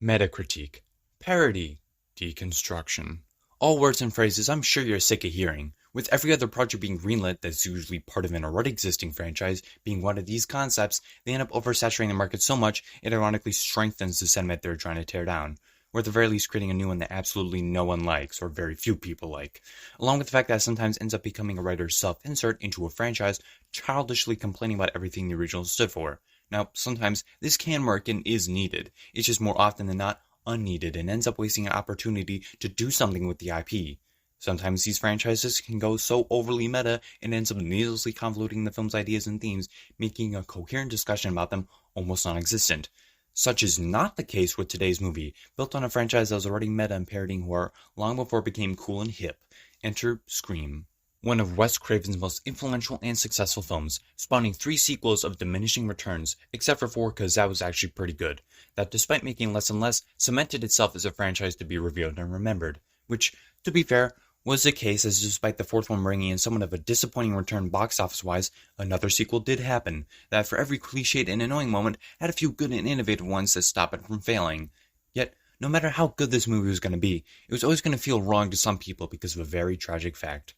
Metacritique, parody, deconstruction. All words and phrases I'm sure you're sick of hearing. With every other project being greenlit that's usually part of an already existing franchise being one of these concepts, they end up oversaturating the market so much it ironically strengthens the sentiment they're trying to tear down, or at the very least creating a new one that absolutely no one likes, or very few people like, along with the fact that it sometimes ends up becoming a writer's self-insert into a franchise, childishly complaining about everything the original stood for. Now, sometimes this can work and is needed, it's just more often than not unneeded and ends up wasting an opportunity to do something with the IP. Sometimes these franchises can go so overly meta and ends up needlessly convoluting the film's ideas and themes, making a coherent discussion about them almost non-existent. Such is not the case with today's movie, built on a franchise that was already meta and parodying horror long before it became cool and hip. Enter Scream. One of Wes Craven's most influential and successful films, spawning 3 sequels of diminishing returns, except for 4 because that was actually pretty good, that despite making less and less, cemented itself as a franchise to be revered and remembered, which, to be fair, was the case as despite the 4th one bringing in somewhat of a disappointing return box office-wise, another sequel did happen, that for every cliched and annoying moment had a few good and innovative ones that stopped it from failing. Yet, no matter how good this movie was going to be, it was always going to feel wrong to some people because of a very tragic fact.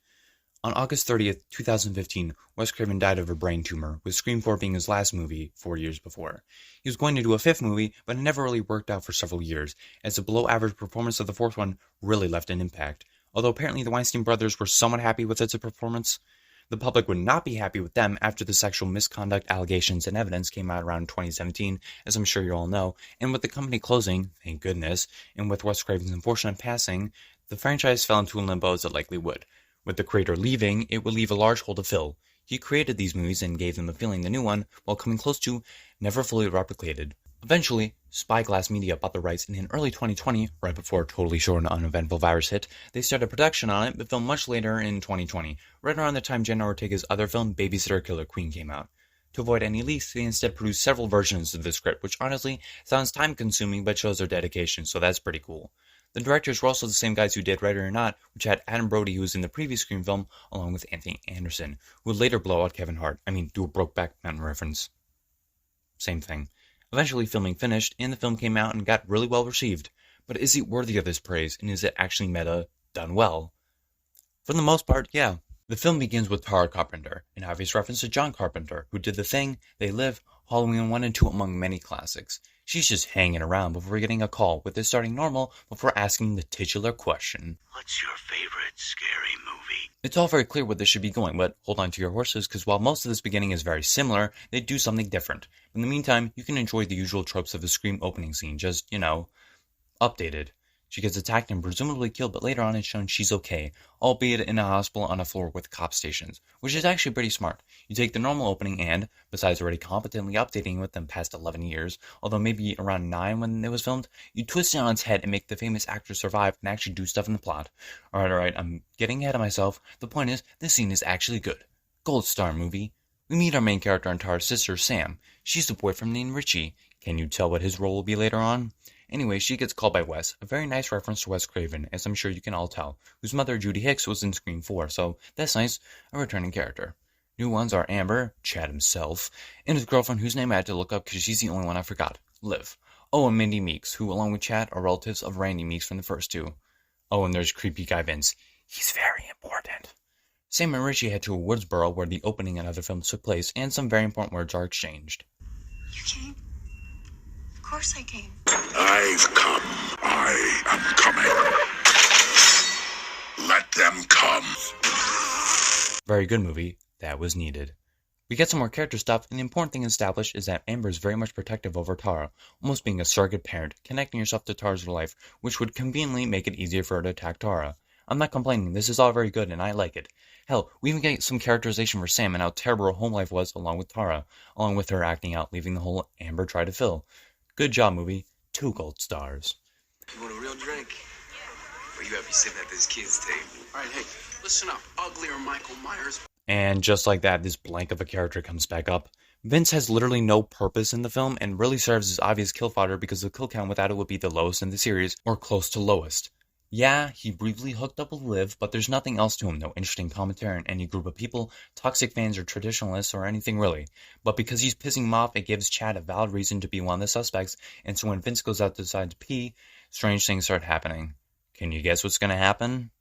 On August 30th, 2015, Wes Craven died of a brain tumor, with Scream 4 being his last movie 4 years before. He was going to do a 5th movie, but it never really worked out for several years, as the below-average performance of the 4th one really left an impact. Although apparently the Weinstein brothers were somewhat happy with its performance, the public would not be happy with them after the sexual misconduct allegations and evidence came out around 2017, as I'm sure you all know, and with the company closing, thank goodness, and with Wes Craven's unfortunate passing, the franchise fell into a limbo as it likely would. With the creator leaving, it would leave a large hole to fill. He created these movies and gave them a feeling the new one, while coming close to, never fully replicated. Eventually, Spyglass Media bought the rights, and in early 2020, right before a totally short and uneventful virus hit, they started production on it, but filmed much later in 2020, right around the time Jenna Ortega's other film, Babysitter Killer Queen, came out. To avoid any leaks, they instead produced several versions of the script, which honestly sounds time-consuming but shows their dedication, so that's pretty cool. The directors were also the same guys who did Ready or Not, which had Adam Brody, who was in the previous Scream film, along with Anthony Anderson, who would later blow out Kevin Hart. Do a Brokeback Mountain reference. Same thing. Eventually, filming finished, and the film came out and got really well received. But is it worthy of this praise, and is it actually meta, done well? For the most part, yeah. The film begins with Tara Carpenter, an obvious reference to John Carpenter, who did The Thing, They Live, Halloween 1 and 2 among many classics. She's just hanging around before getting a call, with it starting normal before asking the titular question. What's your favorite scary movie? It's all very clear where this should be going, but hold on to your horses, because while most of this beginning is very similar, they do something different. In the meantime, you can enjoy the usual tropes of the Scream opening scene, just, updated. She gets attacked and presumably killed, but later on it's shown she's okay, albeit in a hospital on a floor with cop stations, which is actually pretty smart. You take the normal opening and, besides already competently updating it within the past 11 years, although maybe around 9 when it was filmed, you twist it on its head and make the famous actor survive and actually do stuff in the plot. Alright, I'm getting ahead of myself. The point is, this scene is actually good. Gold star movie. We meet our main character and Tara's sister, Sam. She's the boyfriend named Richie. Can you tell what his role will be later on? Anyway, she gets called by Wes, a very nice reference to Wes Craven, as I'm sure you can all tell, whose mother, Judy Hicks, was in Scream 4, so that's nice, a returning character. New ones are Amber, Chad himself, and his girlfriend, whose name I had to look up because she's the only one I forgot, Liv. Oh, and Mindy Meeks, who, along with Chad, are relatives of Randy Meeks from the first 2. Oh, and there's creepy guy Vince. He's very important. Sam and Richie head to Woodsboro, where the opening and other films took place, and some very important words are exchanged. You came? Of course I came. I've come. I am coming. Let them come. Very good movie. That was needed. We get some more character stuff, and the important thing established is that Amber is very much protective over Tara, almost being a surrogate parent, connecting herself to Tara's life, which would conveniently make it easier for her to attack Tara. I'm not complaining, this is all very good, and I like it. Hell, we even get some characterization for Sam and how terrible her home life was along with Tara, along with her acting out, leaving the hole Amber tried to fill. Good job, movie. 2 gold stars. You want a real drink? Or you have me sitting at this kid's table? All right, hey, listen up. Ugly or Michael Myers. And just like that, this blank of a character comes back up. Vince has literally no purpose in the film and really serves as obvious kill fodder because the kill count without it would be the lowest in the series, or close to lowest. Yeah, he briefly hooked up with Liv, but there's nothing else to him, no interesting commentary on any group of people, toxic fans or traditionalists or anything really. But because he's pissing him off, it gives Chad a valid reason to be one of the suspects, and so when Vince goes out to decide to pee, strange things start happening. Can you guess what's gonna happen?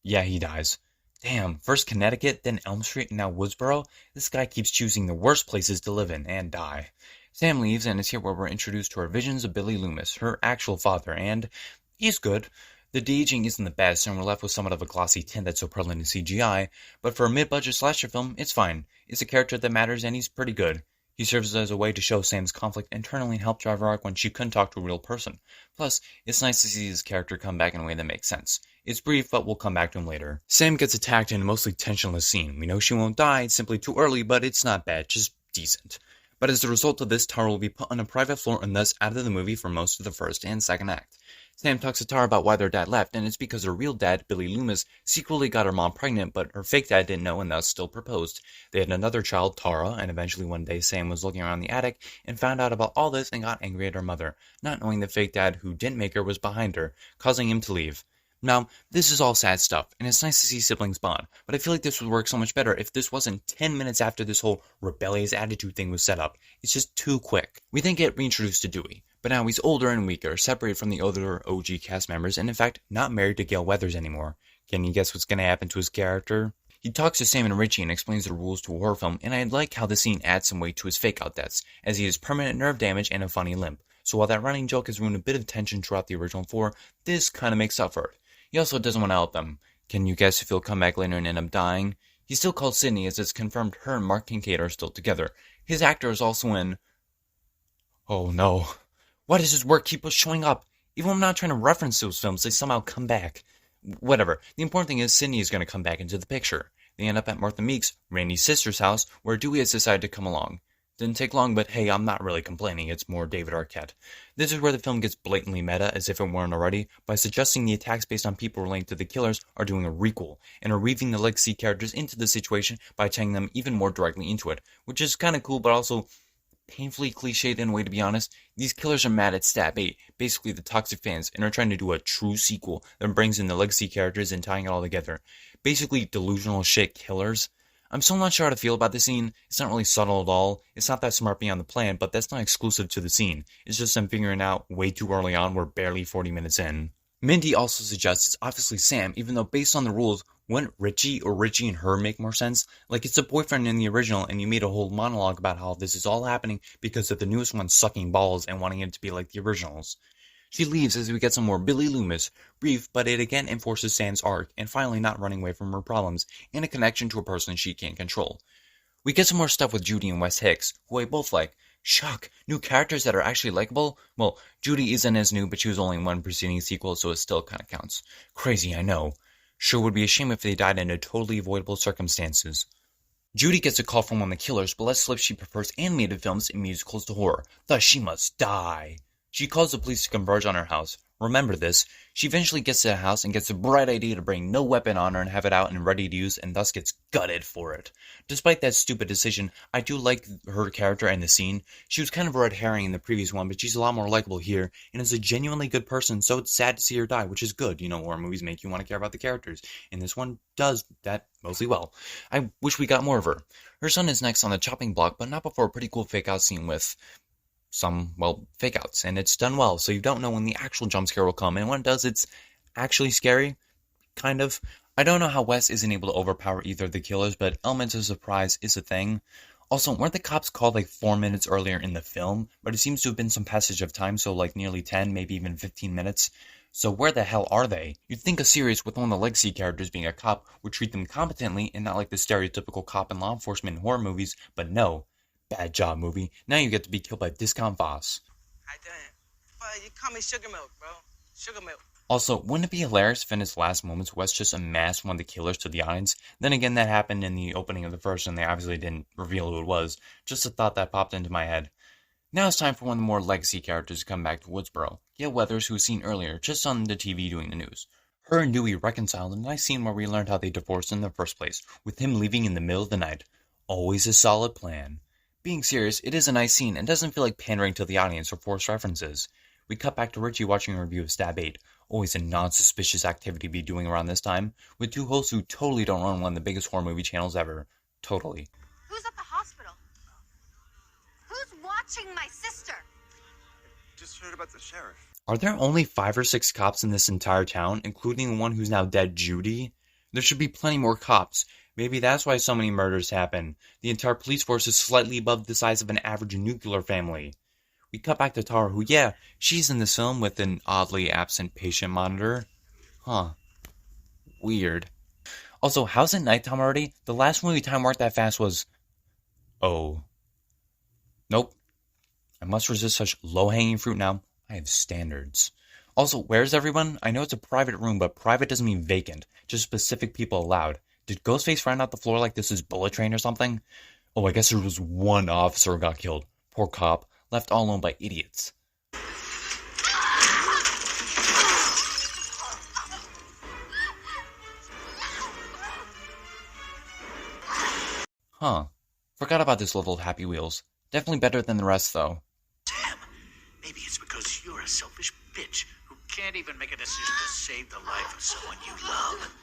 Yeah, he dies. Damn, first Connecticut, then Elm Street, and now Woodsboro? This guy keeps choosing the worst places to live in and die. Sam leaves, and it's here where we're introduced to our visions of Billy Loomis, her actual father, and he's good. The de-aging isn't the best, and we're left with somewhat of a glossy tint that's so prevalent in CGI, but for a mid-budget slasher film, it's fine. It's a character that matters, and he's pretty good. He serves as a way to show Sam's conflict internally and help drive her arc when she couldn't talk to a real person. Plus, it's nice to see his character come back in a way that makes sense. It's brief, but we'll come back to him later. Sam gets attacked in a mostly tensionless scene. We know she won't die, it's simply too early, but it's not bad, just decent. But as a result of this, Tara will be put on a private floor and thus out of the movie for most of the first and second act. Sam talks to Tara about why their dad left, and it's because her real dad, Billy Loomis, secretly got her mom pregnant, but her fake dad didn't know and thus still proposed. They had another child, Tara, and eventually one day Sam was looking around the attic and found out about all this and got angry at her mother, not knowing the fake dad who didn't make her was behind her, causing him to leave. Now, this is all sad stuff, and it's nice to see siblings bond, but I feel like this would work so much better if this wasn't 10 minutes after this whole rebellious attitude thing was set up. It's just too quick. We then get reintroduced to Dewey, but now he's older and weaker, separated from the other OG cast members, and in fact, not married to Gail Weathers anymore. Can you guess what's gonna happen to his character? He talks to Sam and Richie and explains the rules to a horror film, and I like how the scene adds some weight to his fake-out deaths, as he has permanent nerve damage and a funny limp. So while that running joke has ruined a bit of tension throughout the original 4, this kinda makes up for it. He also doesn't want to help them. Can you guess if he'll come back later and end up dying? He's still called Sydney, as it's confirmed her and Mark Kincaid are still together. His actor is also in... Oh no. Why does his work keep showing up? Even when I'm not trying to reference those films, they somehow come back. Whatever. The important thing is Sydney is going to come back into the picture. They end up at Martha Meek's, Randy's sister's house, where Dewey has decided to come along. Didn't take long, but hey, I'm not really complaining, it's more David Arquette. This is where the film gets blatantly meta, as if it weren't already, by suggesting the attacks based on people related to the killers are doing a requel, and are weaving the legacy characters into the situation by tying them even more directly into it, which is kinda cool, but also painfully cliched in a way to be honest. These killers are mad at Stab 8, basically the toxic fans, and are trying to do a true sequel that brings in the legacy characters and tying it all together. Basically delusional shit killers. I'm still not sure how to feel about the scene. It's not really subtle at all. It's not that smart beyond the plan, but that's not exclusive to the scene. It's just I'm figuring out way too early on, we're barely 40 minutes in. Mindy also suggests it's obviously Sam, even though based on the rules, wouldn't Richie or Richie and her make more sense? Like it's a boyfriend in the original and you made a whole monologue about how this is all happening because of the newest one sucking balls and wanting it to be like the originals. She leaves as we get some more Billy Loomis, brief, but it again enforces Sam's arc, and finally not running away from her problems, and a connection to a person she can't control. We get some more stuff with Judy and Wes Hicks, who I both like. Shock, new characters that are actually likable? Well, Judy isn't as new, but she was only in one preceding sequel, so it still kinda counts. Crazy, I know. Sure would be a shame if they died under totally avoidable circumstances. Judy gets a call from one of the killers, but lets slip she prefers animated films and musicals to horror, thus she must die. She calls the police to converge on her house. Remember this. She eventually gets to the house and gets the bright idea to bring no weapon on her and have it out and ready to use, and thus gets gutted for it. Despite that stupid decision, I do like her character and the scene. She was kind of a red herring in the previous one, but she's a lot more likable here, and is a genuinely good person, so it's sad to see her die, which is good. You know, horror movies make you want to care about the characters, and this one does that mostly well. I wish we got more of her. Her son is next on the chopping block, but not before a pretty cool fake-out scene with some, well, fake-outs, and it's done well, so you don't know when the actual jump scare will come, and when it does, it's actually scary, kind of. I don't know how Wes isn't able to overpower either of the killers, but elements of surprise is a thing. Also, weren't the cops called like 4 minutes earlier in the film? But it seems to have been some passage of time, so like nearly 10, maybe even 15 minutes. So where the hell are they? You'd think a series with one of the legacy characters being a cop would treat them competently and not like the stereotypical cop and law enforcement in horror movies, but no. Bad job, movie. Now you get to be killed by discount boss. I didn't. But you call me Sugar Milk, bro. Sugar Milk. Also, wouldn't it be hilarious if in his last moments Wes just amassed one of the killers to the audience? Then again, that happened in the opening of the first and they obviously didn't reveal who it was. Just a thought that popped into my head. Now it's time for one of the more legacy characters to come back to Woodsboro. Gail Weathers, who was seen earlier, just on the TV doing the news. Her and Dewey reconciled in a nice scene where we learned how they divorced in the first place, with him leaving in the middle of the night. Always a solid plan. Being serious, it is a nice scene and doesn't feel like pandering to the audience or forced references. We cut back to Richie watching a review of Stab 8, always a non-suspicious activity to be doing around this time, with two hosts who totally don't run one of the biggest horror movie channels ever. Totally. Who's at the hospital? Who's watching my sister? Just heard about the sheriff. Are there only 5 or 6 cops in this entire town, including the one who's now dead, Judy? There should be plenty more cops. Maybe that's why so many murders happen. The entire police force is slightly above the size of an average nuclear family. We cut back to Tara, who, yeah, she's in this film with an oddly absent patient monitor. Huh. Weird. Also, how's it nighttime already? The last movie time worked that fast was... Oh. Nope. I must resist such low-hanging fruit now. I have standards. Also, where's everyone? I know it's a private room, but private doesn't mean vacant. Just specific people allowed. Did Ghostface round out the floor like this is Bullet Train or something? Oh, I guess there was one officer who got killed. Poor cop. Left all alone by idiots. Huh. Forgot about this level of Happy Wheels. Definitely better than the rest, though. Damn. Maybe it's because you're a selfish bitch who can't even make a decision to save the life of someone you love.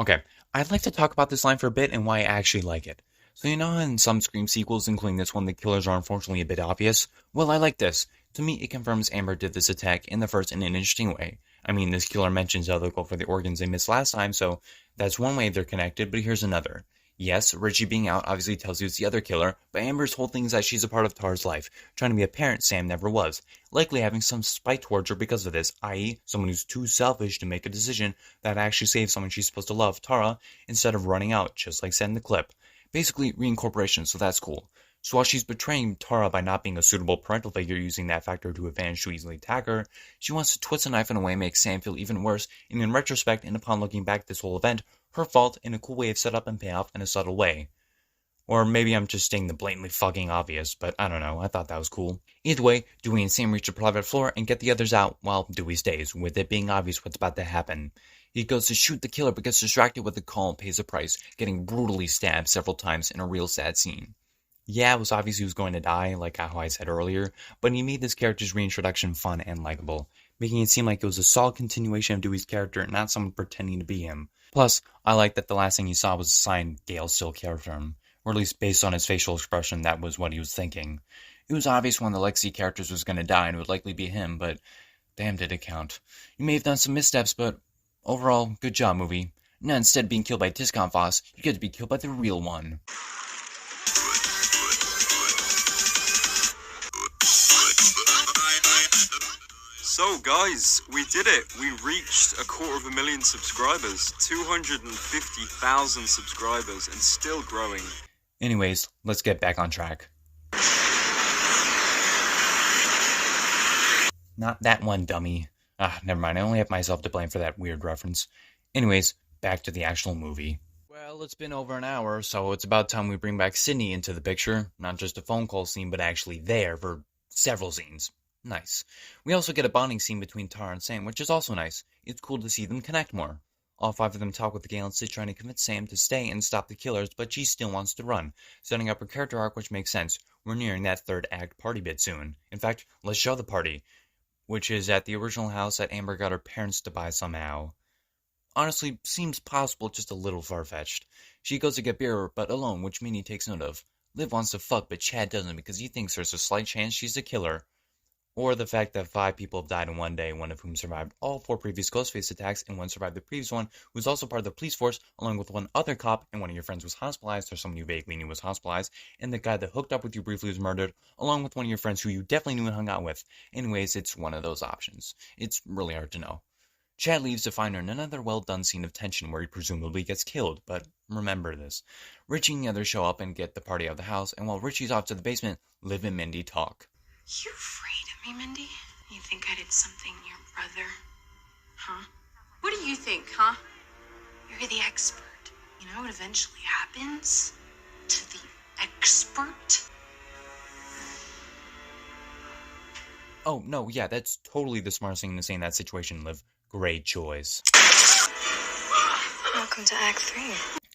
Okay, I'd like to talk about this line for a bit and why I actually like it. So you know how in some Scream sequels, including this one, the killers are unfortunately a bit obvious? Well, I like this. To me, it confirms Amber did this attack in the first in an interesting way. I mean, this killer mentions how they'll go for the organs they missed last time, so that's one way they're connected, but here's another. Yes, Richie being out obviously tells you it's the other killer, but Amber's whole thing is that she's a part of Tara's life, trying to be a parent Sam never was, likely having some spite towards her because of this, i.e., someone who's too selfish to make a decision that actually saves someone she's supposed to love, Tara, instead of running out, just like said in the clip. Basically, reincorporation, so that's cool. So while she's betraying Tara by not being a suitable parental figure, using that factor to advantage to easily attack her, she wants to twist a knife in a way that makes Sam feel even worse, and in retrospect, and upon looking back at this whole event, her fault in a cool way of setup and payoff in a subtle way. Or maybe I'm just stating the blatantly fucking obvious, but I don't know, I thought that was cool. Either way, Dewey and Sam reach the private floor and get the others out, while Dewey stays, with it being obvious what's about to happen. He goes to shoot the killer but gets distracted with the call and pays the price, getting brutally stabbed several times in a real sad scene. Yeah, it was obvious he was going to die, like how I said earlier, but he made this character's reintroduction fun and likable, making it seem like it was a solid continuation of Dewey's character, not someone pretending to be him. Plus, I like that the last thing he saw was a sign Gale still cared for him, or at least based on his facial expression, that was what he was thinking. It was obvious one of the Lexi characters was going to die and it would likely be him, but damn did it count. You may have done some missteps, but overall, good job, movie. Now instead of being killed by Discount Foss, you get to be killed by the real one. So guys, we did it. We reached 250,000 subscribers, 250,000 subscribers, and still growing. Anyways, let's get back on track. Not that one, dummy. Never mind, I only have myself to blame for that weird reference. Anyways, back to the actual movie. Well, it's been over an hour, so it's about time we bring back Sydney into the picture. Not just a phone call scene, but actually there for several scenes. Nice. We also get a bonding scene between Tara and Sam, which is also nice. It's cool to see them connect more. All 5 of them talk with Gale and Sid trying to convince Sam to stay and stop the killers, but she still wants to run, setting up her character arc, which makes sense. We're nearing that third act party bit soon. In fact, let's show the party, which is at the original house that Amber got her parents to buy somehow. Honestly, seems possible, just a little far-fetched. She goes to get beer, but alone, which Minnie takes note of. Liv wants to fuck, but Chad doesn't because he thinks there's a slight chance she's the killer. Or the fact that 5 people have died in one day, one of whom survived all 4 previous Ghostface attacks, and one survived the previous one, who's also part of the police force, along with one other cop, and one of your friends was hospitalized, or someone you vaguely knew was hospitalized, and the guy that hooked up with you briefly was murdered, along with one of your friends who you definitely knew and hung out with. Anyways, it's one of those options. It's really hard to know. Chad leaves to find her in another well-done scene of tension where he presumably gets killed, but remember this. Richie and the others show up and get the party out of the house, and while Richie's off to the basement, Liv and Mindy talk. You afraid of me, Mindy? You think I did something to your brother? Huh? What do you think, huh? You're the expert. You know what eventually happens to the expert? Oh, no, yeah, that's totally the smartest thing to say in that situation, Liv. Great choice. Welcome to Act 3.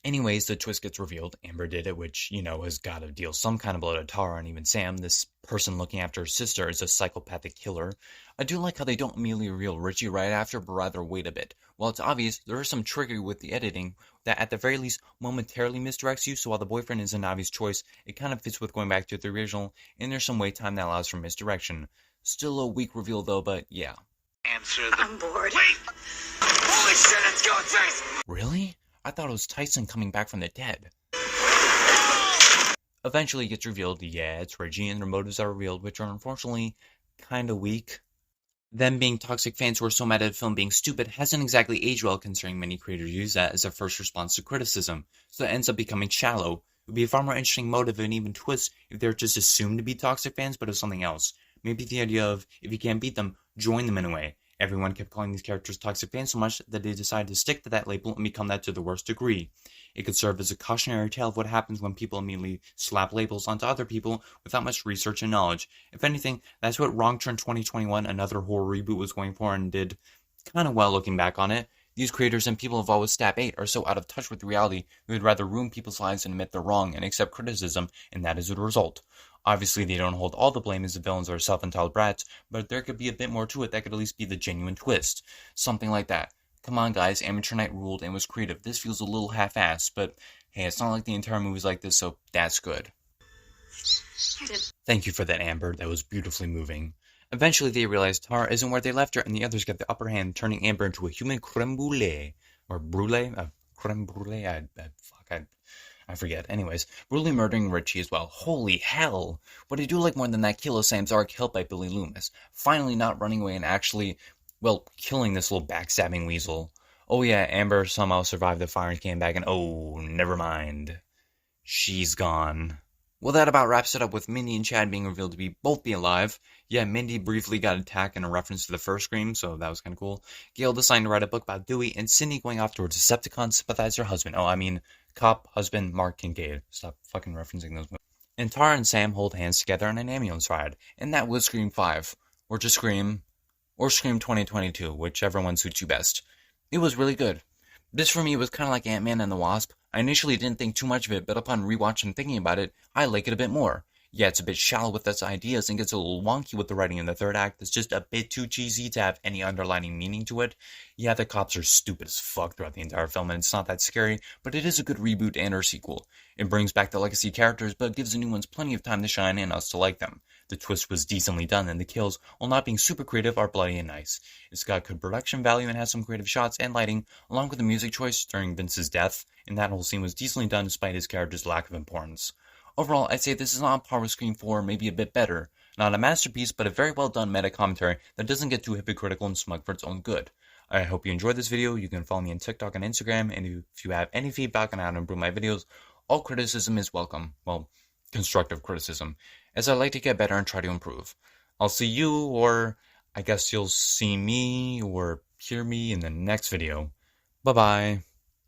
Anyways, the twist gets revealed. Amber did it, which, has got to deal some kind of blow to Tara and even Sam. This person looking after her sister is a psychopathic killer. I do like how they don't immediately reveal Richie right after, but rather wait a bit. While it's obvious, there is some trickery with the editing that at the very least momentarily misdirects you, so while the boyfriend is an obvious choice, it kind of fits with going back to the original, and there's some wait time that allows for misdirection. Still a weak reveal though, but yeah. Answer the... I'm bored. Wait! Holy shit, it's Ghostface! Really? I thought it was Tyson coming back from the dead. Eventually it gets revealed, yeah, it's Reggie, and their motives are revealed, which are unfortunately kinda weak. Them being toxic fans who are so mad at the film being stupid hasn't exactly aged well, considering many creators use that as a first response to criticism, so it ends up becoming shallow. It would be a far more interesting motive and even twist if they're just assumed to be toxic fans, but it was something else. Maybe the idea of, if you can't beat them, join them in a way. Everyone kept calling these characters toxic fans so much that they decided to stick to that label and become that to the worst degree. It could serve as a cautionary tale of what happens when people immediately slap labels onto other people without much research and knowledge. If anything, that's what Wrong Turn 2021, another horror reboot, was going for and did kind of well looking back on it. These creators and people involved with Stab 8 are so out of touch with reality, they would rather ruin people's lives and admit they're wrong and accept criticism, and that is the result. Obviously, they don't hold all the blame as the villains are self-entitled brats, but there could be a bit more to it that could at least be the genuine twist. Something like that. Come on guys, Amateur Night ruled and was creative. This feels a little half-assed, but hey, it's not like the entire movie's like this, so that's good. Thank you for that, Amber. That was beautifully moving. Eventually, they realize Tara isn't where they left her, and the others get the upper hand, turning Amber into a human creme brulee. Or brulee? Creme brulee? I forget. Anyways, brutally murdering Richie as well. Holy hell! What I do like more than that kill is Sam's arc helped by Billy Loomis. Finally not running away and actually, killing this little backstabbing weasel. Oh yeah, Amber somehow survived the fire and came back, and oh, never mind. She's gone. Well, that about wraps it up with Mindy and Chad being revealed to both be alive. Yeah, Mindy briefly got attacked in a reference to the first Scream, so that was kind of cool. Gail deciding to write a book about Dewey, and Cindy going off towards Decepticon sympathizer husband. Cop husband Mark Kincaid. Stop fucking referencing those movies. And Tara and Sam hold hands together in an ambulance ride. And that was Scream 5. Or just Scream. Or Scream 2022, whichever one suits you best. It was really good. This for me was kind of like Ant-Man and the Wasp. I initially didn't think too much of it, but upon rewatching and thinking about it, I like it a bit more. Yeah, it's a bit shallow with its ideas and gets a little wonky with the writing in the third act. It's just a bit too cheesy to have any underlining meaning to it. Yeah, the cops are stupid as fuck throughout the entire film, and it's not that scary, but it is a good reboot and or sequel. It brings back the legacy characters, but gives the new ones plenty of time to shine and us to like them. The twist was decently done, and the kills, while not being super creative, are bloody and nice. It's got good production value and has some creative shots and lighting, along with the music choice during Vince's death, and that whole scene was decently done despite his character's lack of importance. Overall, I'd say this is on par with Scream 4, maybe a bit better. Not a masterpiece, but a very well done meta commentary that doesn't get too hypocritical and smug for its own good. I hope you enjoyed this video. You can follow me on TikTok and Instagram, and if you have any feedback on how to improve my videos, all criticism is welcome. Well, constructive criticism, as I like to get better and try to improve. I'll see you, or I guess you'll see me or hear me in the next video. Bye-bye.